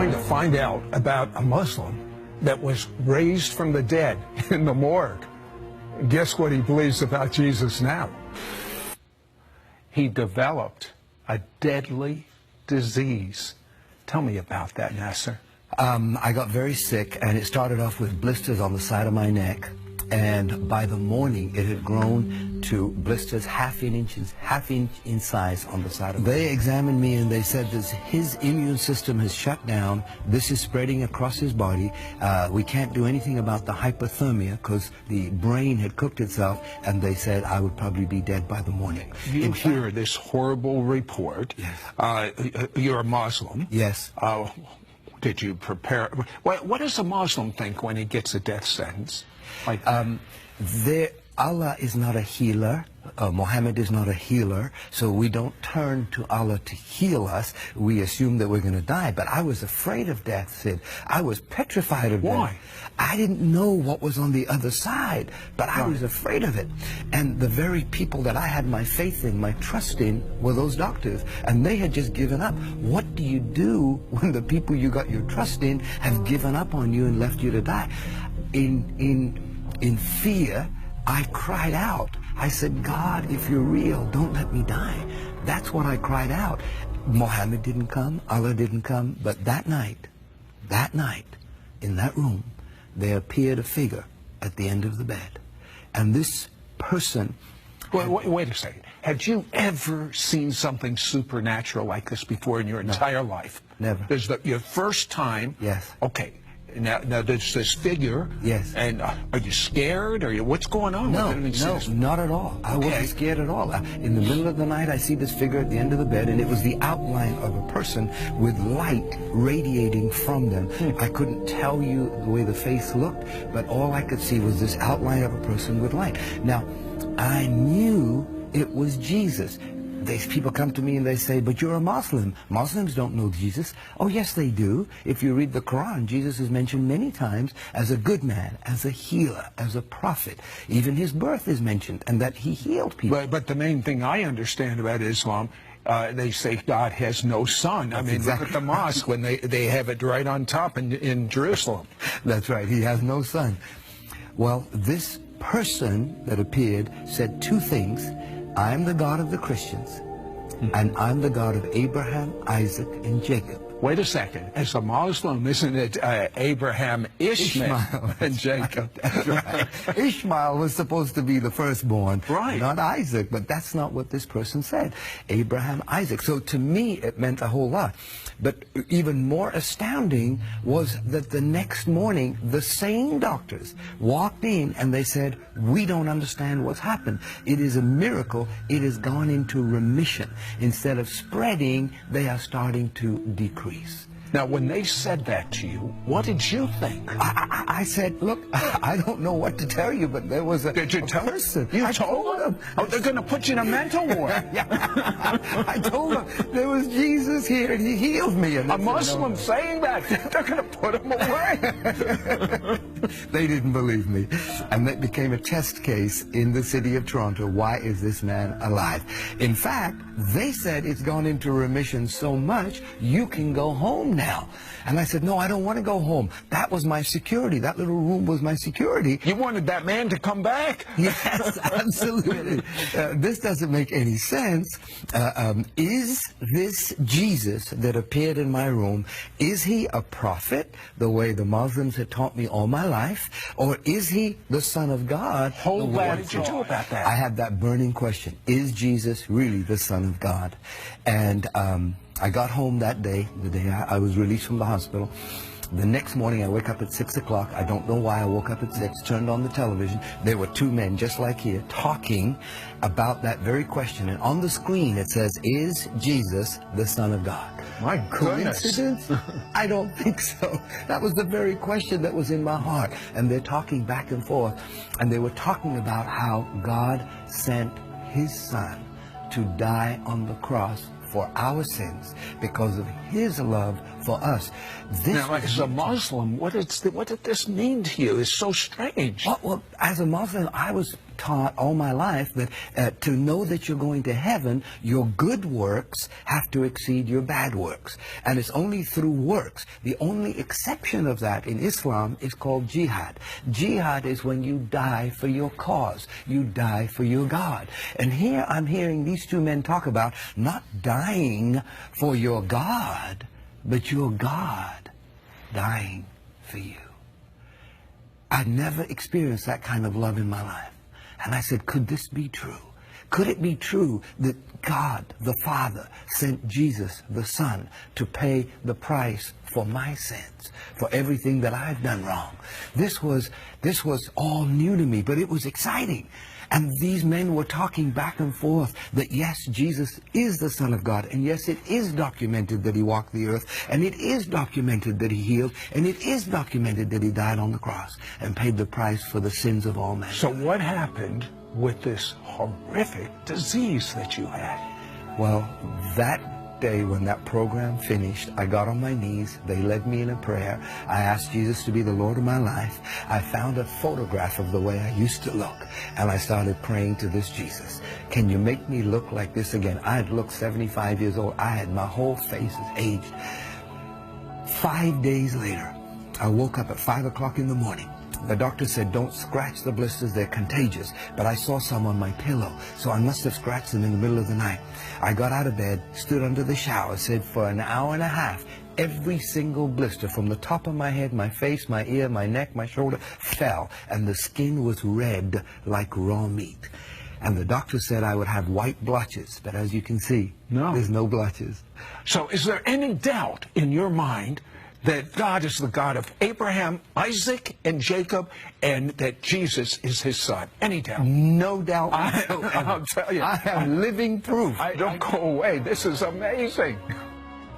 going to find out about a Muslim that was raised from the dead in the morgue. Guess what he believes about Jesus now? He developed a deadly disease. Tell me about that, Nasser. I got very sick, and it started off with blisters on the side of my neck. And by the morning, it had grown to blisters half inch in size on the side of my neck. They examined me and they said that his immune system has shut down. This is spreading across his body. We can't do anything about the hypothermia because the brain had cooked itself, and they said I would probably be dead by the morning. You hear this horrible report. Yes. You're a Muslim. Yes. Did you prepare? What does a Muslim think when he gets a death sentence? Like, Allah is not a healer. Muhammad is not a healer, so we don't turn to Allah to heal us. We assume that we're going to die. But I was afraid of death, Sid. I was petrified of death. Why? I didn't know what was on the other side, but I was afraid of it. And the very people that I had my faith in, my trust in, were those doctors. And they had just given up. What do you do when the people you got your trust in have given up on you and left you to die? In fear, I cried out. I said, God, if you're real, don't let me die. That's what I cried out. Muhammad didn't come, Allah didn't come, but that night, in that room, there appeared a figure at the end of the bed. And this person... Wait a second. Had you ever seen something supernatural like this before in your entire life? Never. This is your first time? Yes. Okay. Now there's this figure. Yes. And are you scared? What's going on? No, not at all. I wasn't scared at all. In the middle of the night, I see this figure at the end of the bed, and it was the outline of a person with light radiating from them. I couldn't tell you the way the face looked, but all I could see was this outline of a person with light. Now, I knew it was Jesus. These people come to me and they say, but you're a Muslim. Muslims don't know Jesus. Oh, yes, they do. If you read the Quran, Jesus is mentioned many times as a good man, as a healer, as a prophet. Even his birth is mentioned, and that he healed people. But the main thing I understand about Islam, they say God has no son. I mean, look at the mosque when they have it right on top in Jerusalem. That's right. He has no son. Well, this person that appeared said two things. I'm the God of the Christians, and I'm the God of Abraham, Isaac, and Jacob. Wait a second. As a Muslim, isn't it Abraham, Ishmael, and Jacob? That's right. Ishmael was supposed to be the firstborn, right? Not Isaac, but that's not what this person said. Abraham, Isaac. So to me, it meant a whole lot. But even more astounding was that the next morning, the same doctors walked in and they said, we don't understand what's happened. It is a miracle. It has gone into remission. Instead of spreading, they are starting to decrease. Now, when they said that to you, what did you think? I said, look, I don't know what to tell you, but there was a person. You told them? Oh, they're going to put you in a mental ward. I told them there was Jesus here, and he healed me. And a Muslim saying that, they're going to put him away. They didn't believe me. And that became a test case in the city of Toronto. Why is this man alive? In fact, they said it's gone into remission so much, you can go home now. And I said, no, I don't want to go home. That was my security. That little room was my security. You wanted that man to come back? Yes, absolutely. This doesn't make any sense. Is this Jesus that appeared in my room, is he a prophet, the way the Muslims had taught me all my life? Or is he the Son of God? What did you do about that? I had that burning question. Is Jesus really the Son of God? And I got home that day, the day I was released from the hospital. The next morning I wake up at 6 o'clock. I don't know why I woke up at 6, turned on the television. There were two men just like here talking about that very question. And on the screen it says, is Jesus the Son of God? My goodness. Coincidence? I don't think so. That was the very question that was in my heart. And they're talking back and forth. And they were talking about how God sent his Son to die on the cross for our sins because of his love for us. Now, as a Muslim, what did this mean to you? It's so strange. Well, as a Muslim, I was taught all my life that to know that you're going to heaven, your good works have to exceed your bad works. And it's only through works. The only exception of that in Islam is called jihad. Jihad is when you die for your cause. You die for your God. And here I'm hearing these two men talk about not dying for your God, but your God dying for you. I'd never experienced that kind of love in my life. And I said, could this be true? Could it be true that God, the Father, sent Jesus, the Son, to pay the price for my sins, for everything that I've done wrong? This was all new to me, but it was exciting. And these men were talking back and forth that yes, Jesus is the Son of God, and yes, it is documented that he walked the earth, and it is documented that he healed, and it is documented that he died on the cross and paid the price for the sins of all men. So what happened with this horrific disease that you had? Well, that day when that program finished, I got on my knees. They led me in a prayer. I asked Jesus to be the Lord of my life. I found a photograph of the way I used to look, and I started praying to this Jesus. Can you make me look like this again? I had looked 75 years old. My whole face is aged. 5 days later, I woke up at 5 o'clock in the morning. The doctor said, don't scratch the blisters, they're contagious. But I saw some on my pillow, so I must have scratched them in the middle of the night. I got out of bed, stood under the shower, said for an hour and a half, every single blister from the top of my head, my face, my ear, my neck, my shoulder, fell. And the skin was red like raw meat. And the doctor said I would have white blotches. But as you can see, there's no blotches. So is there any doubt in your mind that God is the God of Abraham, Isaac, and Jacob, and that Jesus is his son? Any doubt? No doubt. I'll tell you. I am living proof. Don't go away. This is amazing.